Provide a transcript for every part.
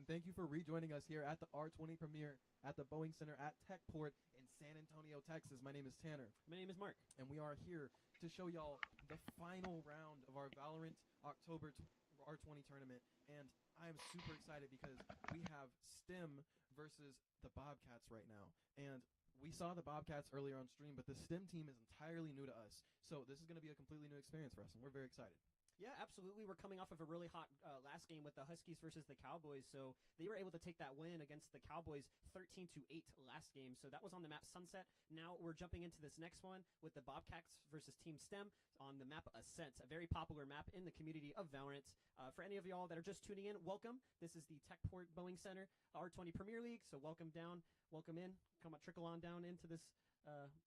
and thank you for rejoining us here at the R20 premiere at the Boeing Center at Techport in San Antonio, Texas. My name is Tanner. My name is Mark. And we are here to show y'all the final round of our Valorant October R20 tournament. And I am super excited because we have STEM versus the Bobcats right now. And we saw the Bobcats earlier on stream, but the STEM team is entirely new to us. So this is going to be a completely new experience for us, and we're very excited. Yeah, absolutely. We're coming off of a really hot last game with the Huskies versus the Cowboys, so they were able to take that win against the Cowboys 13-8 last game. So that was on the map Sunset. Now we're jumping into this next one with the Bobcats versus Team STEM on the map Ascent, a very popular map in the community of Valorant. For any of y'all that are just tuning in, welcome. This is the Techport Boeing Center R20 Premier League, so welcome down, welcome in. Come on, trickle on down into this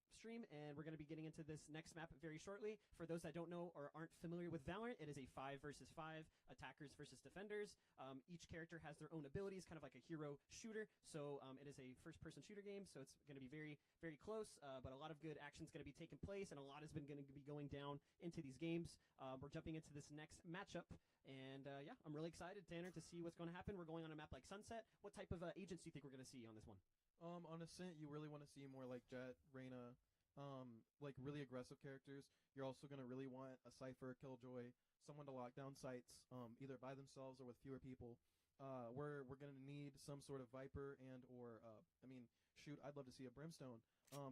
stream, and we're going to be getting into this next map very shortly. For those that don't know or aren't familiar with Valorant, it is a 5 versus 5, attackers versus defenders. Each character has their own abilities, kind of like a hero shooter. So it is a first-person shooter game, so it's going to be very, very close, but a lot of good action is going to be taking place, and a lot has been going to be going down into these games. We're jumping into this next matchup, and yeah, I'm really excited, Tanner, to see what's going to happen. We're going on a map like Sunset. What type of agents do you think we're going to see on this one? On Ascent, you really want to see more like Jet, Reyna, like really aggressive characters. You're also going to really want a Cypher, Killjoy, someone to lock down sites, either by themselves or with fewer people. We're going to need some sort of Viper and or, shoot, I'd love to see a Brimstone,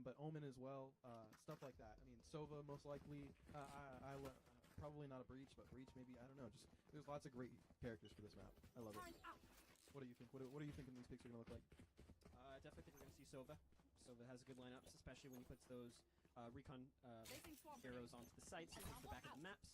but Omen as well, stuff like that. I mean, Sova most likely, probably not a Breach, but Breach maybe, I don't know. Just there's lots of great characters for this map. I love it. What do you think? What do you think these picks are going to look like? I definitely think we're going to see Sova. Sova has a good lineup, especially when he puts those recon arrows onto the sights, the back of the maps.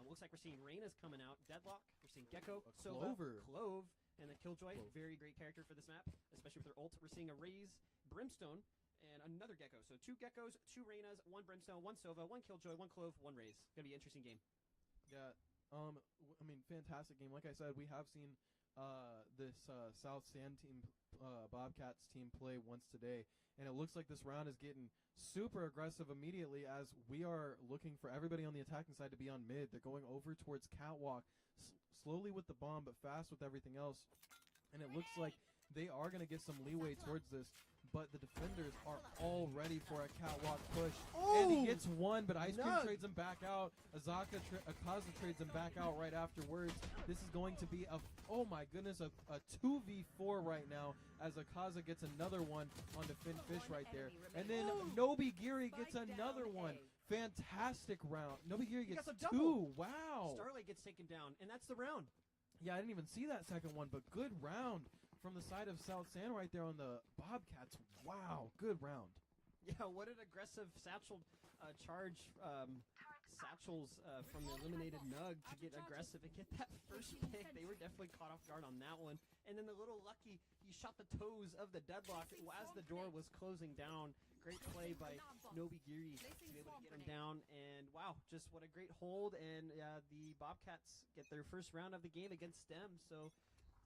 Looks like we're seeing Reyna's coming out. Deadlock. We're seeing Gecko, Sova, Clove, and then Killjoy. Clove. Very great character for this map, especially with their ult. We're seeing a Raze, Brimstone, and another Gecko. So 2 Geckos, 2 Reynas, 1 Brimstone, 1 Sova, 1 Killjoy, 1 Clove, 1 Raze. Going to be an interesting game. Yeah. Fantastic game. Like I said, we have seen this South Sand team, Bobcats team play once today, and it looks like this round is getting super aggressive immediately as we are looking for everybody on the attacking side to be on mid. They're going over towards Catwalk, slowly with the bomb, but fast with everything else, and it looks like they are going to get some leeway towards this, but the defenders are all ready for a Catwalk push. Oh! And he gets one, but Ice Cream trades him back out. Akaza trades him back out right afterwards. This is going to be oh my goodness, a 2v4 right now as Akaza gets another one onto Fish right there. And then Nobigiri gets another one. Fantastic round. Nobigiri gets 2. Wow. Starlight gets taken down, and that's the round. Yeah, I didn't even see that second one, but good round from the side of South San right there on the Bobcats. Wow, good round. Yeah, what an aggressive satchel charge. Satchels from the eliminated Nug to get aggressive and get that first pick. They were definitely caught off guard on that one. And then the little Lucky, he shot the toes of the Deadlock as the door was closing down. Great play by Nobigiri to be able to get him down. And wow, just what a great hold. And the Bobcats get their first round of the game against STEM. So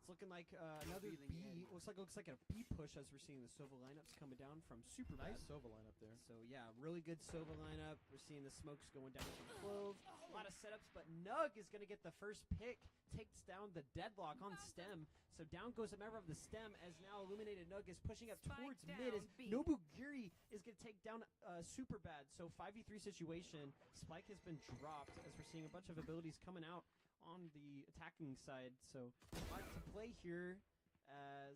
it's looking like another B. Looks like a B push as we're seeing the Sova lineups coming down from Super Nice Sova lineup there. So yeah, really good Sova lineup. We're seeing the smokes going down from Clove. A lot of setups, but Nug is going to get the first pick. Takes down the Deadlock on STEM. So down goes a member of the STEM as now Illuminated Nug is pushing up towards mid as Nobugiri is going to take down Super Bad. So 5v3 situation. Spike has been dropped as we're seeing a bunch of abilities coming out on the attacking side. So a lot to play here as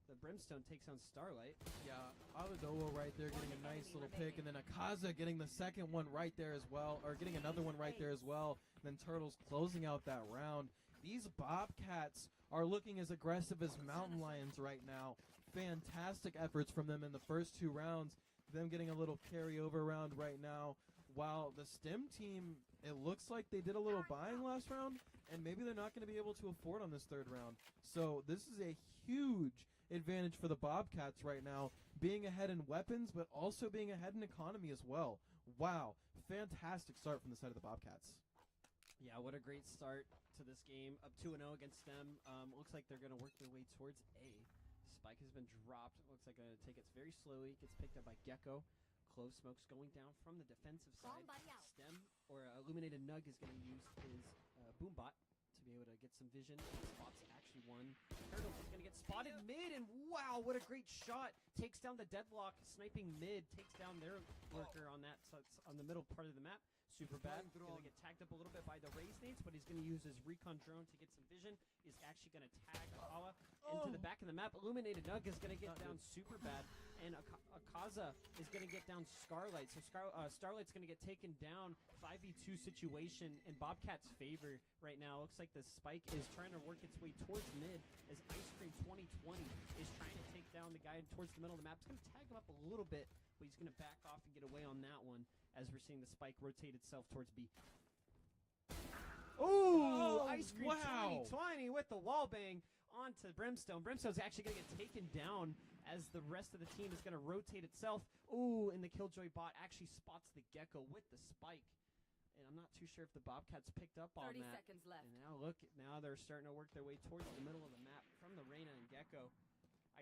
the Brimstone takes on Starlight. Yeah, Aladoa right there getting a nice little pick, and then Akaza getting the second one right there as well, or getting another one right there as well. And then Turtles closing out that round. These Bobcats are looking as aggressive as Mountain Lions right now. Fantastic efforts from them in the first 2 rounds. Them getting a little carryover round right now. While the STEM team, it looks like they did a little buying last round, and maybe they're not going to be able to afford on this 3rd round. So this is a huge advantage for the Bobcats right now, being ahead in weapons, but also being ahead in economy as well. Wow, fantastic start from the side of the Bobcats. Yeah, what a great start to this game. Up 2-0 against them. Looks like they're going to work their way towards A. Spike has been dropped. Looks like going to take it very slowly. Gets picked up by Gecko. Clove smokes going down from the defensive side. STEM, or Illuminated Nug, is going to use his Boombot to be able to get some vision. Spots actually one. Turtles is going to get spotted mid, and wow, what a great shot. Takes down the deadlock, sniping mid, takes down their worker on that, so it's on the middle part of the map. Super bad. Going to get tagged up a little bit by the Raise nades, but he's going to use his recon drone to get some vision. He's actually going to tag Akawa into the back of the map. Illuminated Nug is going to get down super bad, and Akaza is going to get down Starlight. So Starlight's going to get taken down. 5v2 situation in Bobcat's favor right now. Looks like the spike is trying to work its way towards mid as Ice Cream 2020 is trying to take down the guy towards the middle of the map. It's going to tag him up a little bit, but he's going to back off and get away on that one as we're seeing the spike rotate itself towards B. Ooh, Ice Cream 2020 with the wall bang onto Brimstone. Brimstone's actually going to get taken down as the rest of the team is going to rotate itself. Ooh, and the Killjoy bot actually spots the Gecko with the spike. And I'm not too sure if the Bobcats picked up on 30 that. seconds left. And now they're starting to work their way towards the middle of the map from the Reyna and Gecko.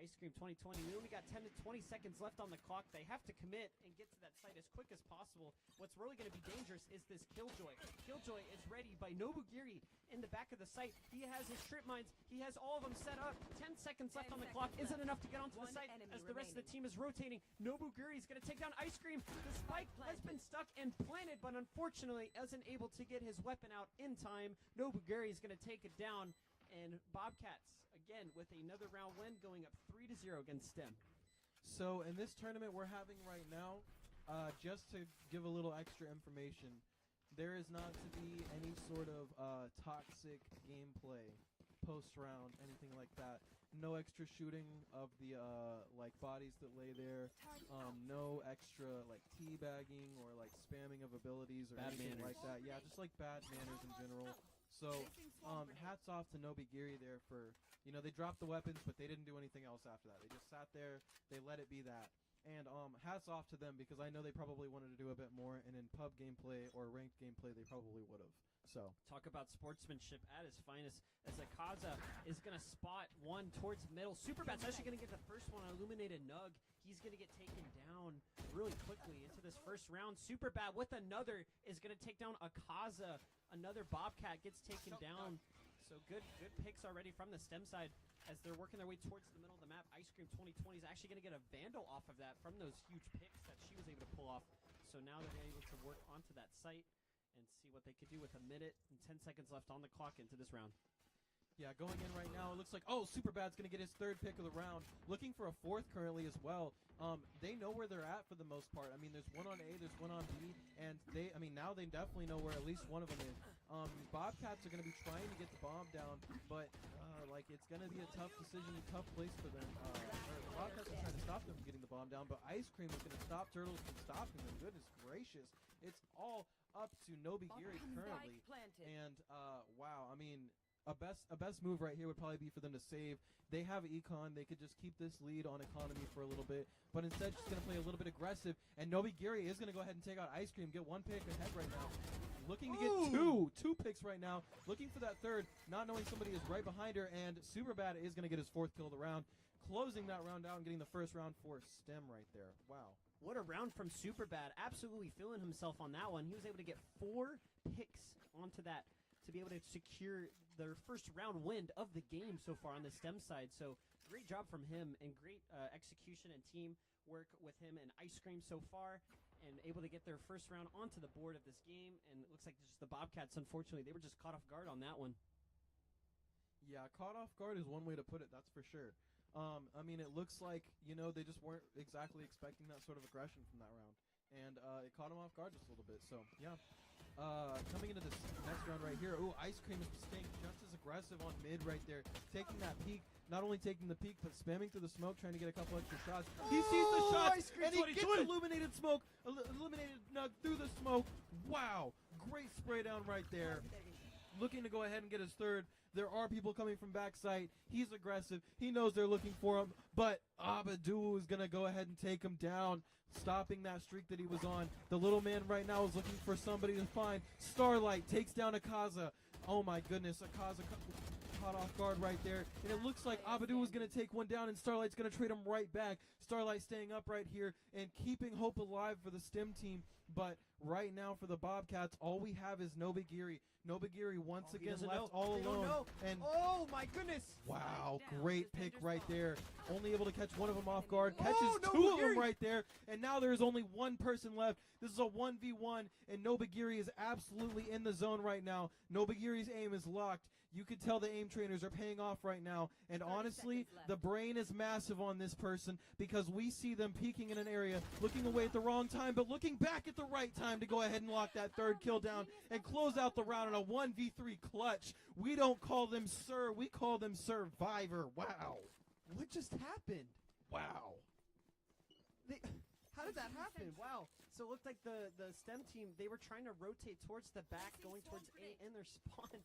Ice Cream 2020, we only got 10 to 20 seconds left on the clock. They have to commit and get to that site as quick as possible. What's really going to be dangerous is this Killjoy. Killjoy is ready by Nobugiri in the back of the site. He has his strip mines. He has all of them set up. 10 seconds left on the clock isn't enough to get onto the site as the rest of the team is rotating. Nobugiri is going to take down Ice Cream. The spike has been stuck and planted, but unfortunately isn't able to get his weapon out in time. Nobugiri is going to take it down. And Bobcats, again, with another round win, going up 3-0 against STEM. So in this tournament we're having right now, just to give a little extra information, there is not to be any sort of toxic gameplay post-round, anything like that. No extra shooting of the like bodies that lay there. No extra like teabagging or like spamming of abilities or Bad anything manners. like that. Yeah, just like bad manners in general. So, hats off to Nobigiri there for, they dropped the weapons, but they didn't do anything else after that. They just sat there, they let it be that. And hats off to them because I know they probably wanted to do a bit more, and in pub gameplay or ranked gameplay, they probably would have. So talk about sportsmanship at its finest as Akaza is going to spot one towards middle. Superbat's actually going to get the first one on Illuminated Nug. He's going to get taken down really quickly into this first round. Superbat with another is going to take down Akaza. Another Bobcat gets taken down. So good picks already from the STEM side as they're working their way towards the middle of the map. Ice Cream 2020 is actually going to get a Vandal off of that from those huge picks that she was able to pull off. So now they're able to work onto that site and see what they could do with a minute and 10 seconds left on the clock into this round. yeah, going in right now, it looks like, Superbad's going to get his third pick of the round. Looking for a fourth currently as well. They know where they're at for the most part. I mean, there's one on A, there's one on B, and now they definitely know where at least one of them is. Bobcats are going to be trying to get the bomb down, but, it's going to be a tough decision, a tough place for them. The Bobcats are trying to stop them from getting the bomb down, but Ice Cream is going to stop Turtles from stopping them. Goodness gracious. It's all up to Nobigiri currently. And, wow, I mean, a best move right here would probably be for them to save. They have Econ. They could just keep this lead on economy for a little bit, but instead she's going to play a little bit aggressive, and Nobigiri is going to go ahead and take out Ice Cream, get one pick ahead right now. Looking to get two picks right now, looking for that third, not knowing somebody is right behind her, and Superbad is going to get his fourth kill of the round, closing that round out and getting the first round for STEM right there. Wow. What a round from Superbad. Absolutely feeling himself on that one. He was able to get 4 picks onto that to be able to secure their first round win of the game so far on the STEM side. So great job from him and great execution and team work with him and Ice Cream so far, and able to get their first round onto the board of this game. And it looks like just the Bobcats, unfortunately, they were just caught off guard on that one. Yeah, caught off guard is one way to put it, that's for sure. It looks like, they just weren't exactly expecting that sort of aggression from that round. And it caught them off guard just a little bit, so yeah. Coming into this next round right here, Ice Cream is staying just as aggressive on mid right there. Taking that peek, not only taking the peek, but spamming through the smoke, trying to get a couple extra shots. He sees the shots, and he gets illuminated Nug through the smoke. Wow, great spray down right there. Looking to go ahead and get his third. There are people coming from backside. He's aggressive. He knows they're looking for him, but Abadu is going to go ahead and take him down, stopping that streak that he was on. The little man right now is looking for somebody to find. Starlight takes down Akaza. Oh my goodness, Akaza caught off guard right there. And it looks like Abadu was going to take one down, and Starlight's going to trade him right back. Starlight staying up right here and keeping hope alive for the STEM team. But right now for the Bobcats, all we have is Nobagiri. Nobagiri once again left all alone. And oh my goodness! wow, great pick right there. Only able to catch one of them off guard. Catches Oh, two of them Nobagiri! right there. And now there's only one person left. This is a 1v1, and Nobagiri is absolutely in the zone right now. Nobagiri's aim is locked. You can tell the aim trainers are paying off right now. And honestly, the brain is massive on this person because we see them peeking in an area, looking away at the wrong time, but looking back at the right time to go ahead and lock that third kill down and close out the round on a 1v3 clutch. We don't call them Sir, we call them Survivor. Wow. What just happened? Wow. How did that happen? Wow. So it looked like the STEM team, they were trying to rotate towards the back, going towards A in their spawn.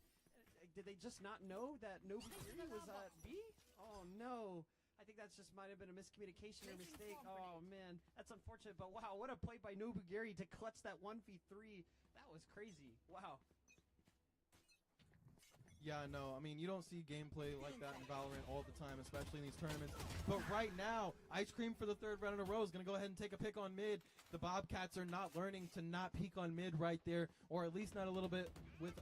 Did they just not know that Nobagiri was at B? Oh, no. I think that's just might have been a miscommunication or mistake. Oh, man. That's unfortunate. But, wow, what a play by Nobagiri to clutch that 1v3. That was crazy. Wow. Yeah, no, I mean, you don't see gameplay like that in Valorant all the time, especially in these tournaments. But right now, Ice Cream for the third round in a row is going to go ahead and take a pick on mid. The Bobcats are not learning to not peek on mid right there, or at least not a little bit with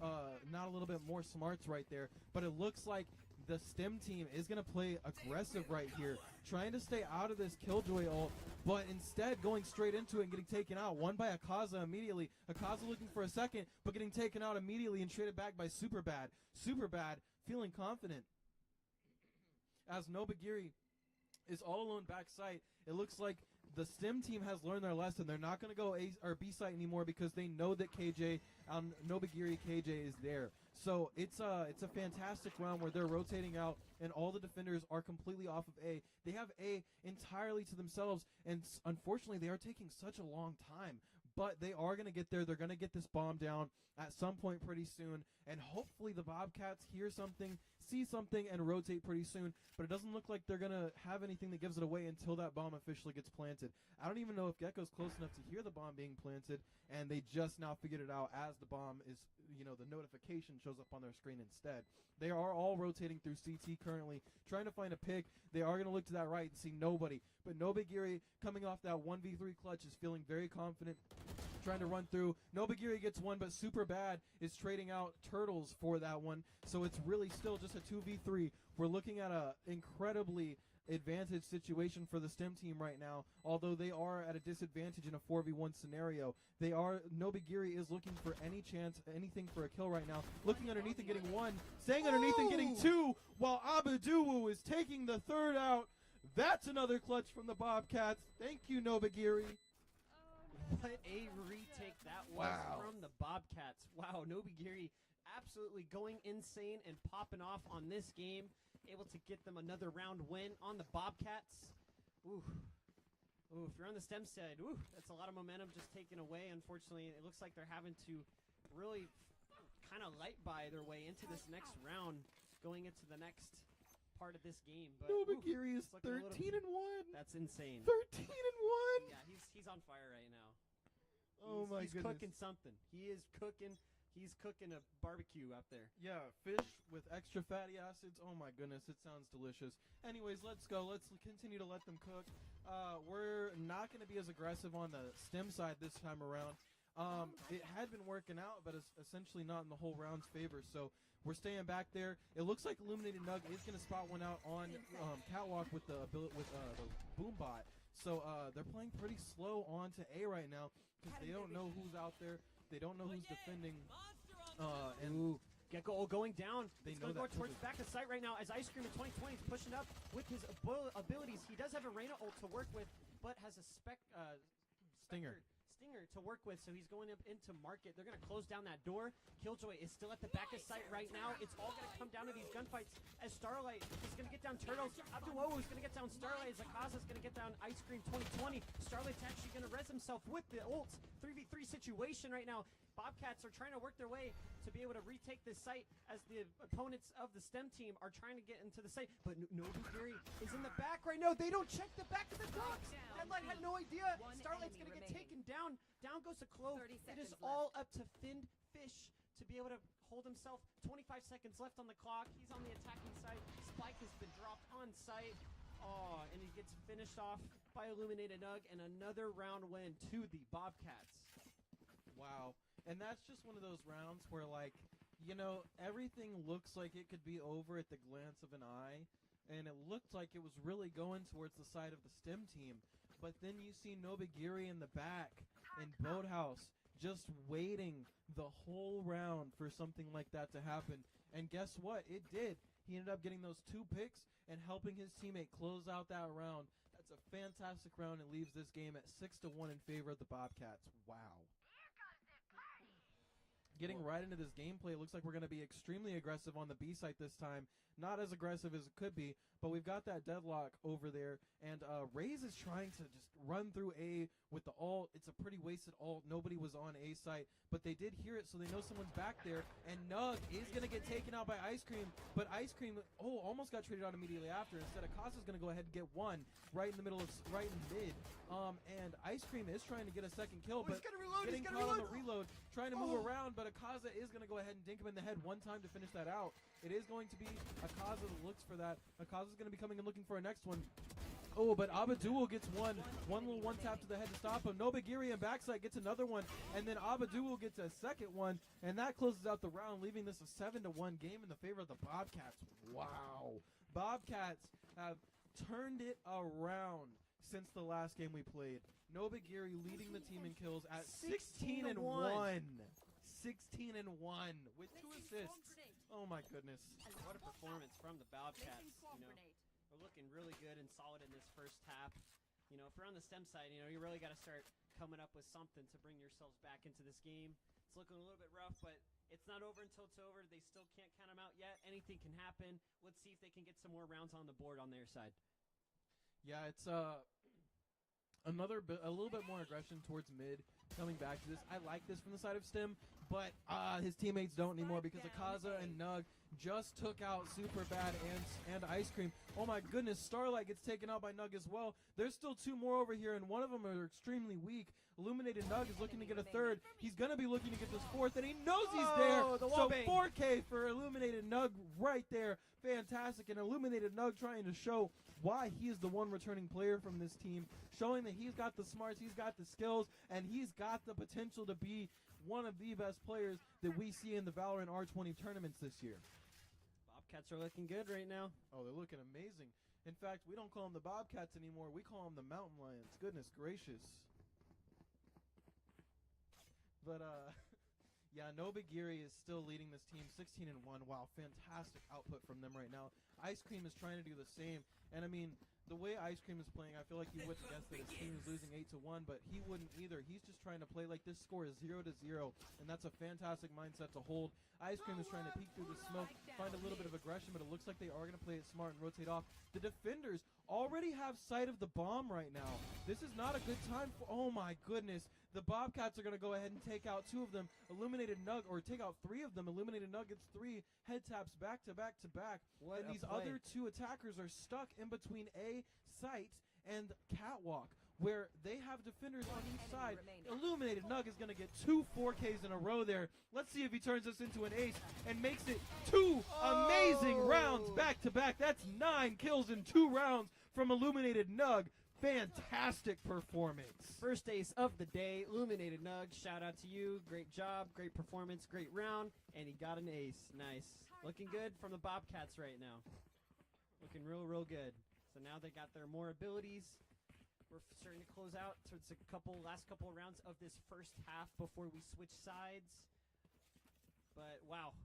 not a little bit more smarts right there. But it looks like the STEM team is going to play aggressive right here, trying to stay out of this Killjoy ult, but instead going straight into it and getting taken out. One by Akaza immediately. Akaza looking for a second, but getting taken out immediately and traded back by Superbad. Superbad feeling confident as Nobagiri is all alone backside. It looks like the STEM team has learned their lesson. They're not going to go A or B site anymore because they know that KJ, Nobagiri KJ is there. So it's a fantastic round where they're rotating out and all the defenders are completely off of A. They have A entirely to themselves, and unfortunately they are taking such a long time. But they are going to get there. They're going to get this bomb down at some point pretty soon. And hopefully the Bobcats hear something, see something, and rotate pretty soon. But it doesn't look like they're going to have anything that gives it away until that bomb officially gets planted. I don't even know if Gecko's close enough to hear the bomb being planted. And they just now figured it out as the bomb is, the notification shows up on their screen instead. They are all rotating through CT currently, trying to find a pick. They are going to look to that right and see nobody. But Nobagiri, coming off that 1v3 clutch, is feeling very confident, trying to run through. Nobagiri gets one, but Superbad is trading out Turtles for that one. So it's really still just a 2v3. We're looking at a incredibly advantage situation for the STEM team right now, although they are at a disadvantage in a 4v1 scenario. Nobagiri is looking for any chance, anything for a kill right now. Looking underneath and getting one, staying underneath and getting two, while Abaduwu is taking the third out. That's another clutch from the Bobcats. Thank you, Nobagiri. What a retake that was from the Bobcats. Wow, Nobagiri absolutely going insane and popping off on this game. Able to get them another round win on the Bobcats. Ooh. Ooh, if you're on the STEM side, ooh, that's a lot of momentum just taken away. Unfortunately, it looks like they're having to really kind of light by their way into this next round, going into the next part of this game. But Nobagiri is 13-1. That's insane. 13-1. Yeah, he's on fire right now. Oh my He's goodness. cooking something. He is cooking. He's cooking a barbecue out there. Yeah, fish with extra fatty acids. Oh my goodness, it sounds delicious. Anyways, let's go. Let's continue to let them cook. We're not going to be as aggressive on the STEM side this time around. It had been working out, but it's essentially not in the whole round's favor. So we're staying back there. It looks like Illuminated Nug is going to spot one out on Catwalk with the boom bot. So they're playing pretty slow on to A right now because they don't know who's out there. They don't know who's defending. And Gecko going down. They It's know going to go that towards back of sight right now as Ice Cream in 2020 is pushing up with his abilities. He does have a Reyna ult to work with, but has a Stinger to work with, so he's going up into market. They're going to close down that door. Killjoy is still at the back of sight right now. It's all going to come down to these gunfights as Starlight is going to get down Turtles. Abduowo is going to get down Starlight. Zakaza is going to get down Ice Cream 2020. Starlight's actually going to res himself with the ult. 3v3 situation right now. Bobcats are trying to work their way to be able to retake this site as the opponents of the STEM team are trying to get into the site. But Nobagiri is in the back right now. They don't check the back of the docks. Headlight had no idea. Starlight's going to get taken down. Down goes to Clove. It is all up to Finned Fish to be able to hold himself. 25 seconds left on the clock. He's on the attacking side. Spike has been dropped on site. Oh, and he gets finished off by Illuminated Nug, and another round win to the Bobcats. Wow. And that's just one of those rounds where, like, everything looks like it could be over at the glance of an eye. And it looked like it was really going towards the side of the STEM team. But then you see Nobagiri in the back and Boathouse just waiting the whole round for something like that to happen. And guess what? It did. He ended up getting those 2 picks and helping his teammate close out that round. That's a fantastic round and leaves this game at 6-1 in favor of the Bobcats. Wow. Getting right into this gameplay, it looks like we're going to be extremely aggressive on the B site this time. Not as aggressive as it could be, but we've got that deadlock over there. And Raze is trying to just run through A with the ult. It's a pretty wasted ult. Nobody was on A site, but they did hear it, so they know someone's back there. And Nug is going to get taken out by Ice Cream, but Ice Cream, almost got traded out immediately after. Instead, Akaza's going to go ahead and get one right in the middle of, right in mid. And Ice Cream is trying to get a second kill, but getting caught on the reload, trying to move around, but Akaza is going to go ahead and dink him in the head one time to finish that out. It is going to be Akaza that looks for that. Akaza's going to be coming and looking for a next one. Oh, but Abadul gets one little one tap to the head to stop him. Nobagiri and backside gets another one, and then Abadul gets a second one, and that closes out the round, leaving this a 7-1 game in the favor of the Bobcats. Wow. Bobcats have turned it around since the last game we played. Nobagiri leading the team in kills at 16-1. 16-1 with 2 assists. Oh my goodness. What a performance from the Bobcats. We're looking really good and solid in this first half. If you're on the STEM side, you really got to start coming up with something to bring yourselves back into this game. It's looking a little bit rough, but it's not over until it's over. They still can't count them out yet. Anything can happen. Let's see if they can get some more rounds on the board on their side. Yeah, it's a little bit more aggression towards mid coming back to this. I like this from the side of Stim, but his teammates don't anymore because Akaza and Nug just took out Superbad and Ice Cream. Oh my goodness, Starlight gets taken out by Nug as well. There's still 2 more over here, and one of them are extremely weak. Illuminated Nug is looking to get a third. He's going to be looking to get this 4th, and he knows he's there. So 4K for Illuminated Nug right there. Fantastic. And Illuminated Nug trying to show why he is the one returning player from this team, showing that he's got the smarts, he's got the skills, and he's got the potential to be one of the best players that we see in the Valorant R20 tournaments this year. Bobcats are looking good right now. Oh, they're looking amazing. In fact, we don't call them the Bobcats anymore. We call them the Mountain Lions. Goodness gracious. But, yeah, Nobagiri is still leading this team 16-1. Wow, fantastic output from them right now. Ice Cream is trying to do the same. And, I mean, the way Ice Cream is playing, I feel like you would guess that his team is losing 8-1, but he wouldn't either. He's just trying to play like this score is 0-0, and that's a fantastic mindset to hold. Ice Cream is trying to peek through the smoke, find a little bit of aggression, but it looks like they are going to play it smart and rotate off. The defenders already have sight of the bomb right now. This is not a good time for, oh my goodness. The Bobcats are going to go ahead and take out 2 of them. Illuminated Nug, or take out 3 of them. Illuminated Nug gets 3 head taps back to back to back. And these other 2 attackers are stuck in between A site and Catwalk, where they have defenders on each side. Illuminated Nug is going to get 2 4Ks in a row there. Let's see if he turns this into an ace and makes it 2 amazing rounds back to back. That's 9 kills in 2 rounds from Illuminated Nug. Fantastic performance. First ace of the day, Illuminated Nug. Shout out to you. Great job, great performance, great round, and he got an ace. Nice. Looking good from the Bobcats right now. Looking real, real good. So now they got their more abilities. We're starting to close out towards the last couple of rounds of this first half before we switch sides. But wow,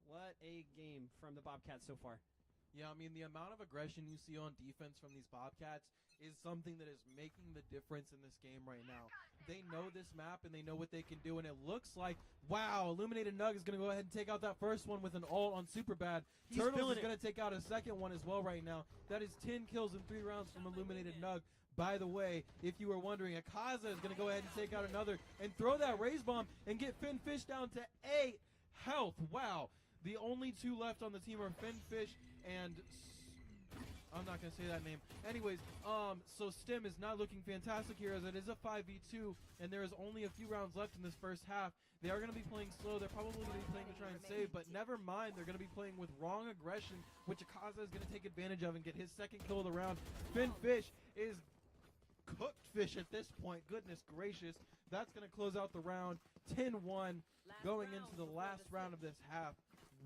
what a game from the Bobcats so far. Yeah, I mean, the amount of aggression you see on defense from these Bobcats is something that is making the difference in this game right now. They know this map, and they know what they can do, and it looks like, wow, Illuminated Nug is going to go ahead and take out that first one with an ult on Superbad. Turtles is going to take out a second one as well right now. That is 10 kills in 3 rounds from Illuminated Nug. By the way, if you were wondering, Akaza is going to go ahead and take out another and throw that raise bomb and get Finfish down to 8 health. Wow. The only 2 left on the team are Finfish and I'm not going to say that name. Anyways, so Stim is not looking fantastic here as it is a 5v2 and there is only a few rounds left in this first half. They are going to be playing slow. They're probably going to be playing to try and save, but never mind. They're going to be playing with wrong aggression, which Akaza is going to take advantage of and get his second kill of the round. Finfish is cooked fish at this point. Goodness gracious. That's going to close out the round. 10-1 going into the last round of this half.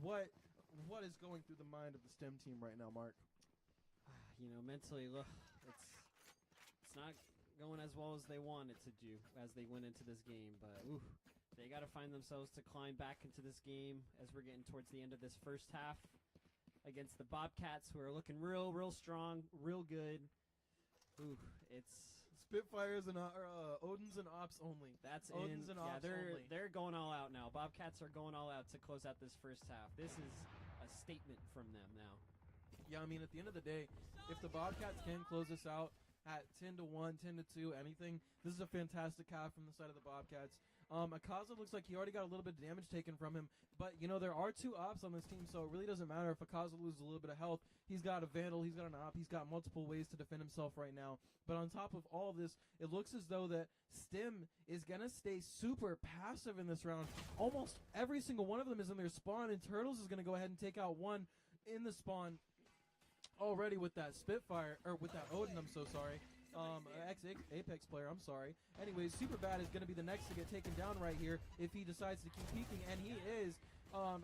What is going through the mind of the STEM team right now, Mark? You know, mentally, look, it's not going as well as they wanted to do as they went into this game, but they got to find themselves to climb back into this game as we're getting towards the end of this first half against the Bobcats, who are looking real strong, real good. It's Spitfires and Odins and Ops only. That's Odins and Ops only. They're going all out now. Bobcats are going all out to close out this first half. This is a statement from them now. Yeah, I mean, at the end of the day, if the Bobcats can close this out at 10-1, 10-2, anything, this is a fantastic half from the side of the Bobcats. Akaza looks like he already got a little bit of damage taken from him, but, you know, there are 2 ops on this team, so it really doesn't matter if Akaza loses a little bit of health. He's got a Vandal, he's got an op, he's got multiple ways to defend himself right now. But on top of all of this, it looks as though that STEM is going to stay super passive in this round. Almost every single one of them is in their spawn, and Turtles is going to go ahead and take out one in the spawn already with that Spitfire, or with that Odin, I'm so sorry. Ex-Apex player, I'm sorry. Anyways, Superbad is going to be the next to get taken down right here if he decides to keep peeking, and he is.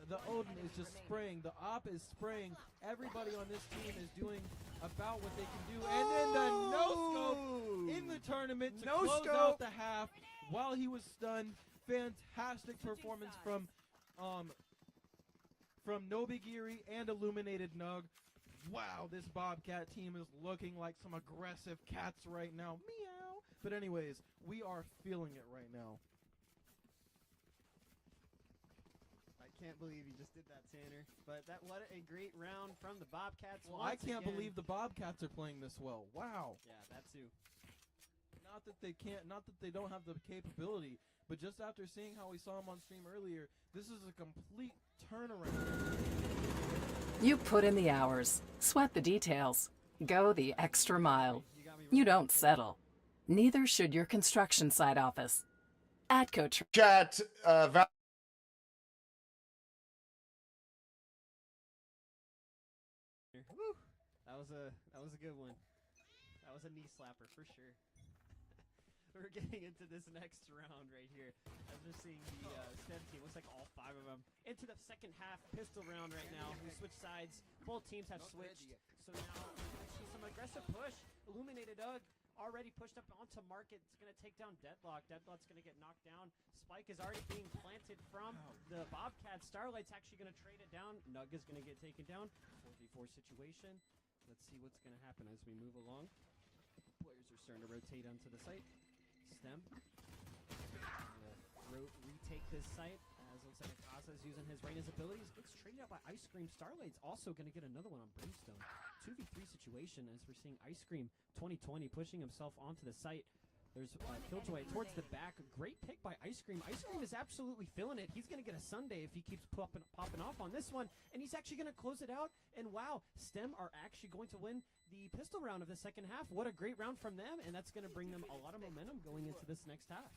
The Odin is just spraying. The Op is spraying. Everybody on this team is doing about what they can do. And then the no-scope in the tournament to close out the half while he was stunned. Fantastic performance from Nobigiri and Illuminated Nug. Wow, this Bobcat team is looking like some aggressive cats right now. Meow. But anyways, we are feeling it right now. I can't believe you just did that, Tanner. But what a great round from the Bobcats. Well, I can't believe the Bobcats are playing this well. Wow. Yeah, that too. Not that they don't have the capability, but just after seeing how we saw them on stream earlier, this is a complete turnaround. You put in the hours, sweat the details, go the extra mile. You don't settle. Neither should your construction site office. Atco Chat, That was a good one. That was a knee slapper for sure. We're getting into this next round right here. As we're seeing the STEM team, looks like all 5 of them, into the second half pistol round right now. We switch sides. Both teams have switched. So now we're going to see some aggressive push. Illuminated Ugg already pushed up onto Market. It's going to take down Deadlock. Deadlock's going to get knocked down. Spike is already being planted from the Bobcat. Starlight's actually going to trade it down. Nug is going to get taken down. 4v4 situation. Let's see what's going to happen as we move along. Players are starting to rotate onto the site. STEM will retake this site, as looks like Akaza is using his Reyna's abilities. Gets traded out by Ice Cream. Starlight's also going to get another one on Brimstone. 2v3 situation as we're seeing Ice Cream 2020 pushing himself onto the site. There's Killjoy towards the back. Great pick by Ice Cream. Ice Cream is absolutely feeling it. He's going to get a Sunday if he keeps popping off on this one. And he's actually going to close it out. And wow, STEM are actually going to win the pistol round of the second half. What a great round from them. And that's going to bring them a lot of momentum going into this next half.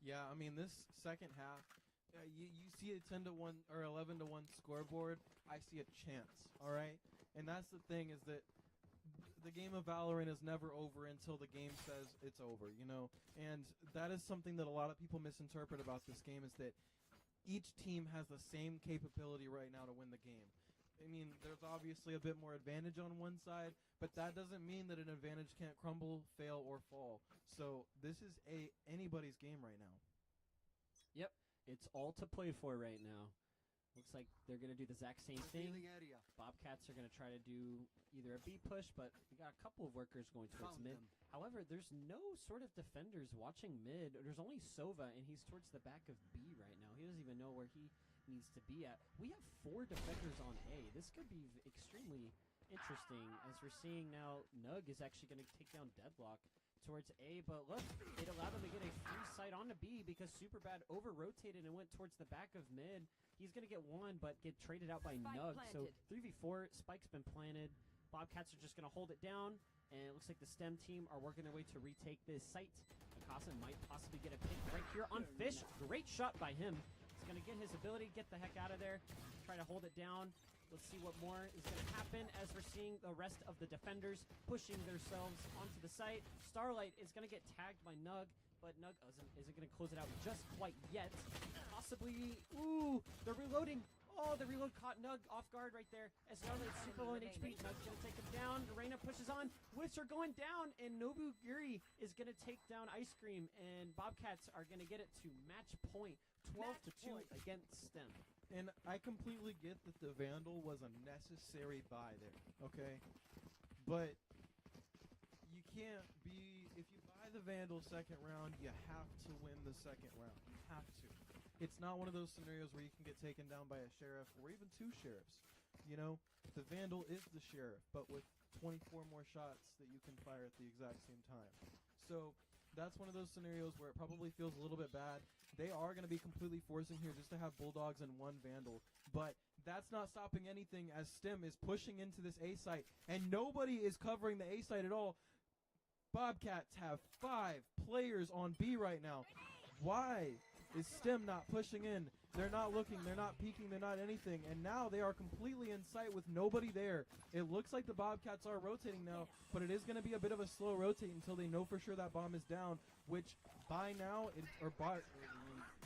Yeah, I mean, this second half, you see a 10-1 or 11-1 scoreboard. I see a chance, all right? And that's the thing, is that the game of Valorant is never over until the game says it's over, you know? And that is something that a lot of people misinterpret about this game, is that each team has the same capability right now to win the game. I mean, there's obviously a bit more advantage on one side, but that doesn't mean that an advantage can't crumble, fail, or fall. So this is anybody's game right now. Yep, it's all to play for right now. Looks like they're going to do the exact same thing. Bobcats are going to try to do either a B push, but we got a couple of workers going towards mid. However, there's no sort of defenders watching mid. There's only Sova, and he's towards the back of B right now. He doesn't even know where he needs to be at. We have 4 defenders on A. This could be extremely interesting, as we're seeing now Nug is actually going to take down Deadlock towards A, but look, it allowed him to get a free sight onto B because Superbad over-rotated and went towards the back of mid. He's going to get one, but get traded out by Nug. So 3v4, Spike's been planted. Bobcats are just going to hold it down, and it looks like the STEM team are working their way to retake this site. Akaza might possibly get a pick right here on Fish. Great shot by him. He's going to get his ability, get the heck out of there, try to hold it down. Let's see what more is going to happen as we're seeing the rest of the defenders pushing themselves onto the site. Starlight is going to get tagged by Nug. but Nug isn't going to close it out just quite yet. Possibly, ooh, they're reloading. Oh, the reload caught Nug off guard right there. As Starlight's super low in HP, Nug's going to take him down. Reina pushes on. Whiffs are going down, and Nobugiri is going to take down Ice Cream, and Bobcats are going to get it to match point, 12-2 against STEM. And I completely get that the Vandal was a necessary buy there, okay? But you can't be, if you buy the Vandal second round, you have to win the second round. You have to. It's not one of those scenarios where you can get taken down by a sheriff or even two sheriffs. You know, the Vandal is the sheriff, but with 24 more shots that you can fire at the exact same time. So that's one of those scenarios where it probably feels a little bit bad. They are going to be completely forcing here just to have Bulldogs and one Vandal. But that's not stopping anything as STEM is pushing into this A site, and nobody is covering the A site at all. Bobcats have 5 players on B right now. Why is STEM not pushing in? They're not looking, they're not peeking, they're not anything. And now they are completely in sight with nobody there. It looks like the Bobcats are rotating now, but it is going to be a bit of a slow rotate until they know for sure that bomb is down, which by now, or by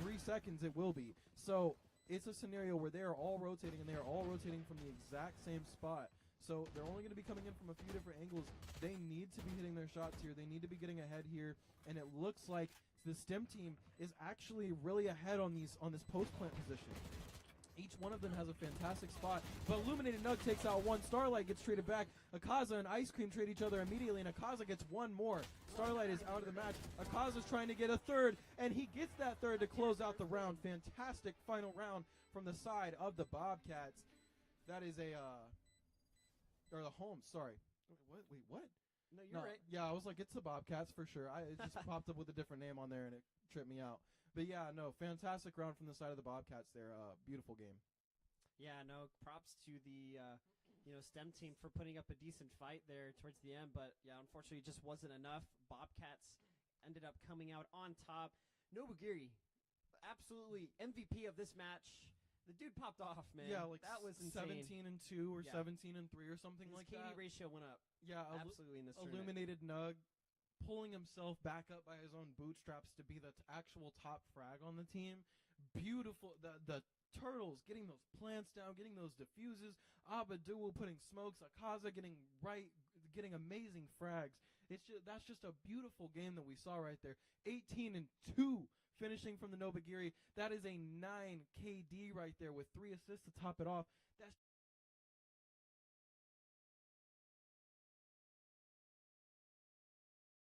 3 seconds it will be. So it's a scenario where they are all rotating, and they are all rotating from the exact same spot. So they're only going to be coming in from a few different angles. They need to be hitting their shots here. They need to be getting ahead here, and it looks like the STEM team is actually really ahead on this post plant position. Each one of them has a fantastic spot, but Illuminated Nug takes out one. Starlight gets traded back. Akaza and Ice Cream trade each other immediately, and Akaza gets one more. Starlight is out of the match. Akaza's trying to get a third, and he gets that third to close out the round. Fantastic final round from the side of the Bobcats. That is or the home, sorry. Wait, what? No, you're right. Yeah, I was like, it's the Bobcats for sure. It just popped up with a different name on there, and it tripped me out. But yeah, no, fantastic round from the side of the Bobcats there. Beautiful game. Yeah, no, props to the STEM team for putting up a decent fight there towards the end. But yeah, unfortunately, it just wasn't enough. Bobcats ended up coming out on top. Nobugiri, absolutely MVP of this match. The dude popped off, man. Yeah, like that was insane. 17-2 or 17-3 or something His like KD that. ratio went up. Yeah, absolutely in this tournament. Illuminated Nug pulling himself back up by his own bootstraps to be the actual top frag on the team. Beautiful. The Turtles getting those plants down, getting those diffuses. Abaduwu putting smokes. Akaza getting amazing frags. That's just a beautiful game that we saw right there. 18-2 finishing from the Nobugiri. That is a 9 KD right there with 3 assists to top it off. That's